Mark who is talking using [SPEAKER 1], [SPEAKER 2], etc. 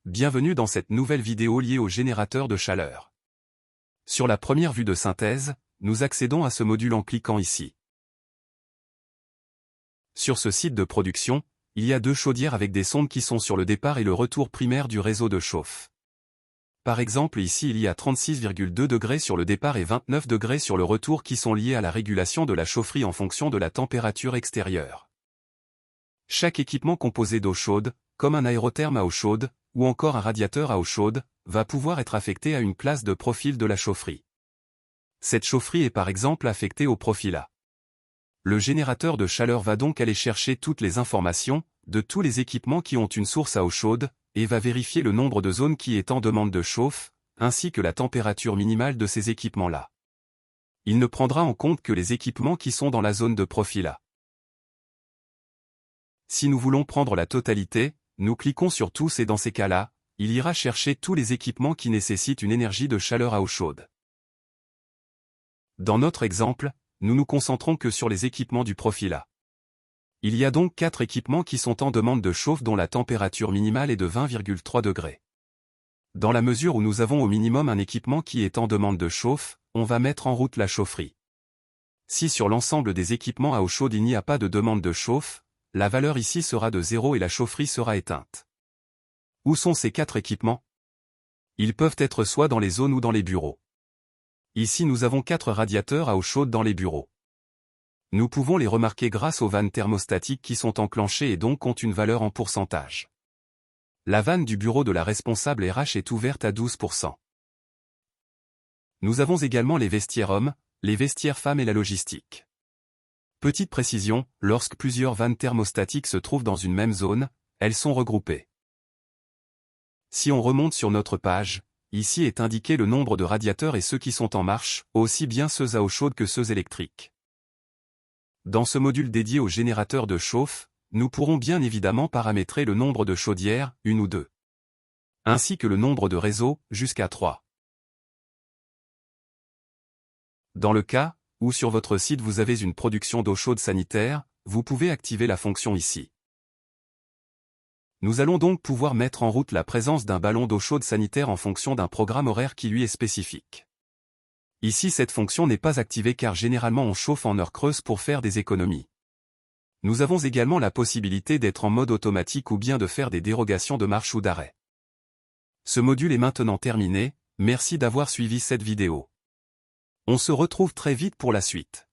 [SPEAKER 1] bienvenue dans cette nouvelle vidéo liée au générateur de chaleur. Sur la première vue de synthèse, nous accédons à ce module en cliquant ici. Sur ce site de production, il y a deux chaudières avec des sondes qui sont sur le départ et le retour primaire du réseau de chauffe. Par exemple ici il y a 36,2 degrés sur le départ et 29 degrés sur le retour qui sont liés à la régulation de la chaufferie en fonction de la température extérieure. Chaque équipement composé d'eau chaude, comme un aérotherme à eau chaude, ou encore un radiateur à eau chaude, va pouvoir être affecté à une classe de profil de la chaufferie. Cette chaufferie est par exemple affectée au profil A. Le générateur de chaleur va donc aller chercher toutes les informations, de tous les équipements qui ont une source à eau chaude, et va vérifier le nombre de zones qui est en demande de chauffe, ainsi que la température minimale de ces équipements-là. Il ne prendra en compte que les équipements qui sont dans la zone de profil A. Si nous voulons prendre la totalité, nous cliquons sur tous et dans ces cas-là, il ira chercher tous les équipements qui nécessitent une énergie de chaleur à eau chaude. Dans notre exemple, nous nous concentrons que sur les équipements du profil A. Il y a donc 4 équipements qui sont en demande de chauffe dont la température minimale est de 20,3 degrés. Dans la mesure où nous avons au minimum un équipement qui est en demande de chauffe, on va mettre en route la chaufferie. Si sur l'ensemble des équipements à eau chaude il n'y a pas de demande de chauffe, la valeur ici sera de 0 et la chaufferie sera éteinte. Où sont ces 4 équipements? Ils peuvent être soit dans les zones ou dans les bureaux. Ici nous avons 4 radiateurs à eau chaude dans les bureaux. Nous pouvons les remarquer grâce aux vannes thermostatiques qui sont enclenchées et donc ont une valeur en pourcentage. La vanne du bureau de la responsable RH est ouverte à 12%. Nous avons également les vestiaires hommes, les vestiaires femmes et la logistique. Petite précision, lorsque plusieurs vannes thermostatiques se trouvent dans une même zone, elles sont regroupées. Si on remonte sur notre page, ici est indiqué le nombre de radiateurs et ceux qui sont en marche, aussi bien ceux à eau chaude que ceux électriques. Dans ce module dédié au générateur de chauffe, nous pourrons bien évidemment paramétrer le nombre de chaudières, 1 ou 2. Ainsi que le nombre de réseaux, jusqu'à 3. Dans le cas où sur votre site vous avez une production d'eau chaude sanitaire, vous pouvez activer la fonction ici. Nous allons donc pouvoir mettre en route la présence d'un ballon d'eau chaude sanitaire en fonction d'un programme horaire qui lui est spécifique. Ici cette fonction n'est pas activée car généralement on chauffe en heure creuse pour faire des économies. Nous avons également la possibilité d'être en mode automatique ou bien de faire des dérogations de marche ou d'arrêt. Ce module est maintenant terminé, merci d'avoir suivi cette vidéo. On se retrouve très vite pour la suite.